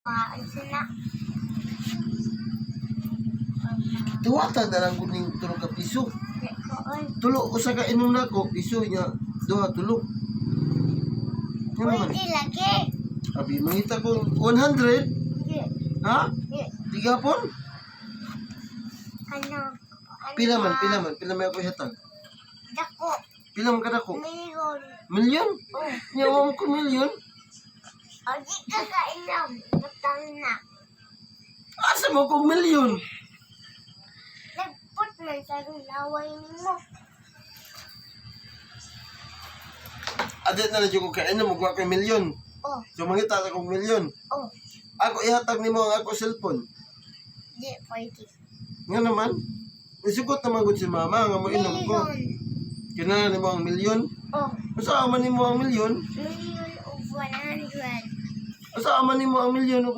Isa na. Tuwata na lang kuning tulog ka piso. Oy. Tulo usa ka inom na ko piso niya. Duha tulo. Ano man? Pwede lagi. Abi mangita ko 100. Hindi. Ha? Hindi. Tigapon? Ano? Pila man ako hatag. Dako. Pila man kada ko? Milyon. Milyon? Oh. Nyawa mo ko milyon? O di ka kainom. Butang na. Asa mo ko milyon? Nagput man sa laway mo. Adet na lang ko kainom magwa ko milyon. Oh. So mangita ka kong milyon. Oh. Ako ihatag nimo ang ako cellphone. Di pwede. Nga naman. Isugot naman gud si mama nga mo inom ko. Milyon. Kinahanglan nimo ang milyon. Oh. Usa man nimo ang milyon? Million of 100. Usa man nimo ang milyon?